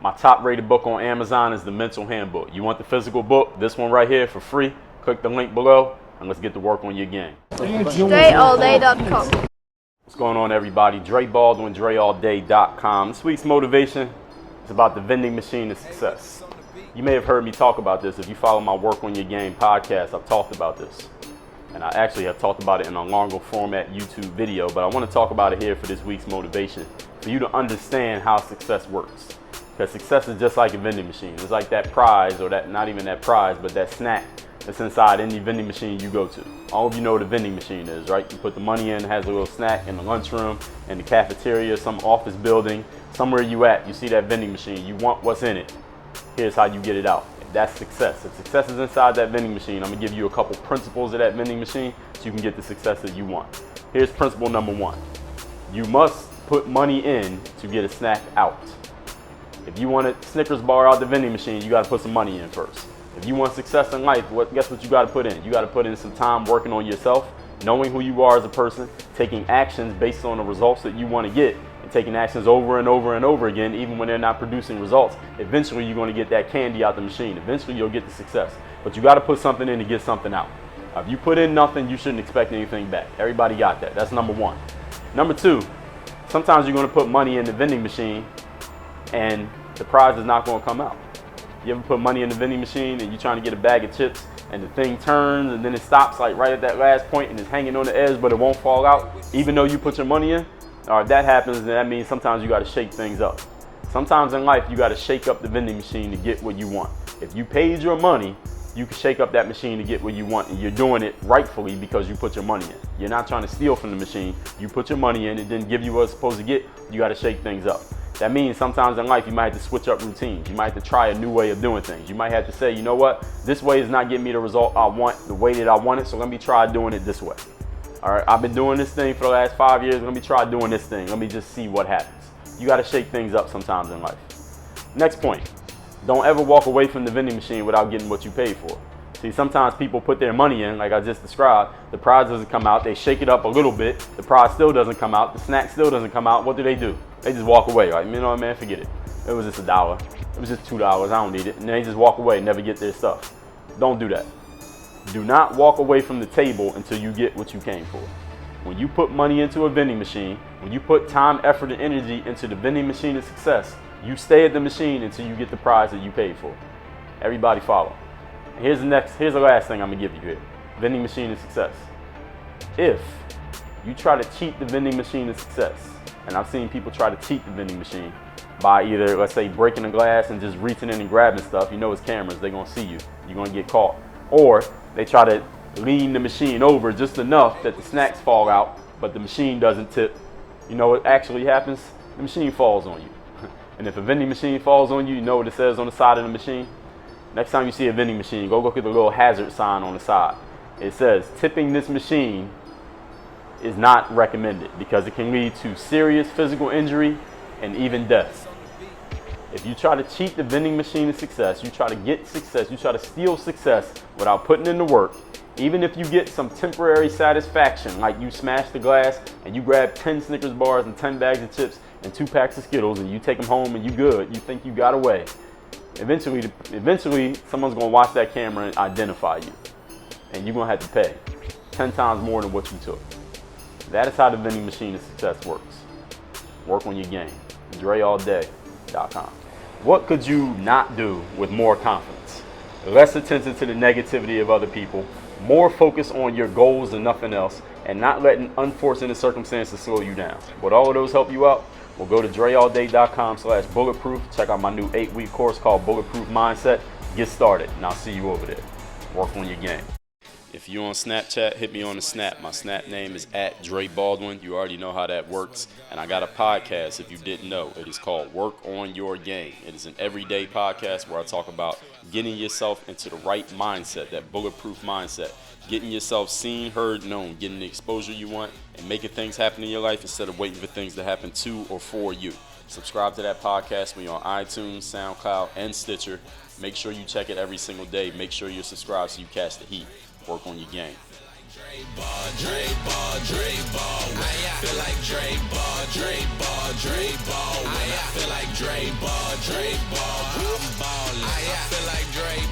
My top rated book on Amazon is The Mental Handbook. You want the physical book? This one right here for free. Click the link below and let's get to work on your game. DreAllDay.com. What's going on, everybody? Dre Baldwin, DreAllDay.com. This week's motivation is about the vending machine of success. You may have heard me talk about this. If you follow my Work on Your Game podcast, I've talked about this. And I actually have talked about it in a longer format YouTube video, but I want to talk about it here for this week's motivation, for you to understand how success works. Because success is just like a vending machine. It's like that prize, or that, not even that prize, but that snack that's inside any vending machine you go to. All of you know what a vending machine is, right? You put the money in, it has a little snack in the lunchroom, in the cafeteria, some office building, somewhere you at, you see that vending machine, you want what's in it. Here's how you get it out. That's success. If success is inside that vending machine, I'm gonna give you a couple principles of that vending machine so you can get the success that you want. Here's principle number one. You must put money in to get a snack out. If you want a Snickers bar out the vending machine, you gotta put some money in first. If you want success in life, guess what you gotta put in? You gotta put in some time working on yourself, knowing who you are as a person, taking actions based on the results that you wanna get, and taking actions over and over and over again, even when they're not producing results. Eventually, you're going to get that candy out the machine. Eventually, you'll get the success. But you got to put something in to get something out. If you put in nothing, you shouldn't expect anything back. Everybody got that. That's number one. Number two, sometimes you're going to put money in the vending machine and the prize is not going to come out. You ever put money in the vending machine and you're trying to get a bag of chips and the thing turns and then it stops like right at that last point and it's hanging on the edge, but it won't fall out, even though you put your money in? Or if that happens, then that means sometimes you got to shake things up. Sometimes in life, you got to shake up the vending machine to get what you want. If you paid your money, you can shake up that machine to get what you want, and you're doing it rightfully because you put your money in. You're not trying to steal from the machine. You put your money in, it didn't give you what it's supposed to get. You got to shake things up. That means sometimes in life, you might have to switch up routines. You might have to try a new way of doing things. You might have to say, you know what? This way is not getting me the result I want, the way that I want it, so let me try doing it this way. All right, I've been doing this thing for the last 5 years. Let me try doing this thing. Let me just see what happens. You got to shake things up sometimes in life. Next point, don't ever walk away from the vending machine without getting what you paid for. See, sometimes people put their money in, like I just described. The prize doesn't come out. They shake it up a little bit. The prize still doesn't come out. The snack still doesn't come out. What do? They just walk away. Like, you know what, man, forget it. It was just $1. It was just $2. I don't need it. And they just walk away and never get their stuff. Don't do that. Do not walk away from the table until you get what you came for. When you put money into a vending machine, when you put time, effort, and energy into the vending machine of success, you stay at the machine until you get the prize that you paid for. Everybody follow. Here's the last thing I'm gonna give you here. Vending machine of success. If you try to cheat the vending machine of success, and I've seen people try to cheat the vending machine by either, let's say, breaking a glass and just reaching in and grabbing stuff. You know it's cameras, they're gonna see you. You're gonna get caught. Or they try to lean the machine over just enough that the snacks fall out, but the machine doesn't tip. You know what actually happens? The machine falls on you. And if a vending machine falls on you, you know what it says on the side of the machine? Next time you see a vending machine, go look at the little hazard sign on the side. It says, tipping this machine is not recommended because it can lead to serious physical injury and even death. If you try to cheat the vending machine of success, you try to get success, you try to steal success without putting in the work, even if you get some temporary satisfaction, like you smash the glass and you grab 10 Snickers bars and 10 bags of chips and 2 packs of Skittles and you take them home and you good, you think you got away. Eventually, someone's gonna watch that camera and identify you. And you're gonna have to pay 10 times more than what you took. That is how the vending machine of success works. Work on your game. DreAllDay.com. What could you not do with more confidence? Less attention to the negativity of other people, more focus on your goals than nothing else, and not letting unfortunate circumstances slow you down. Would all of those help you out? Well, go to DreAllDay.com/bulletproof. Check out my new 8-week course called Bulletproof Mindset. Get started, and I'll see you over there. Work on your game. If you're on Snapchat, hit me on the Snap. My Snap name is @DreBaldwin. You already know how that works. And I got a podcast, if you didn't know. It is called Work on Your Game. It is an everyday podcast where I talk about getting yourself into the right mindset, that bulletproof mindset. Getting yourself seen, heard, known. Getting the exposure you want and making things happen in your life instead of waiting for things to happen to or for you. Subscribe to that podcast. We're on iTunes, SoundCloud, and Stitcher. Make sure you check it every single day. Make sure you're subscribed so you catch the heat. Work on your game. Dre Baldwin. I feel like Dre Baldwin. I feel like Dre Baldwin.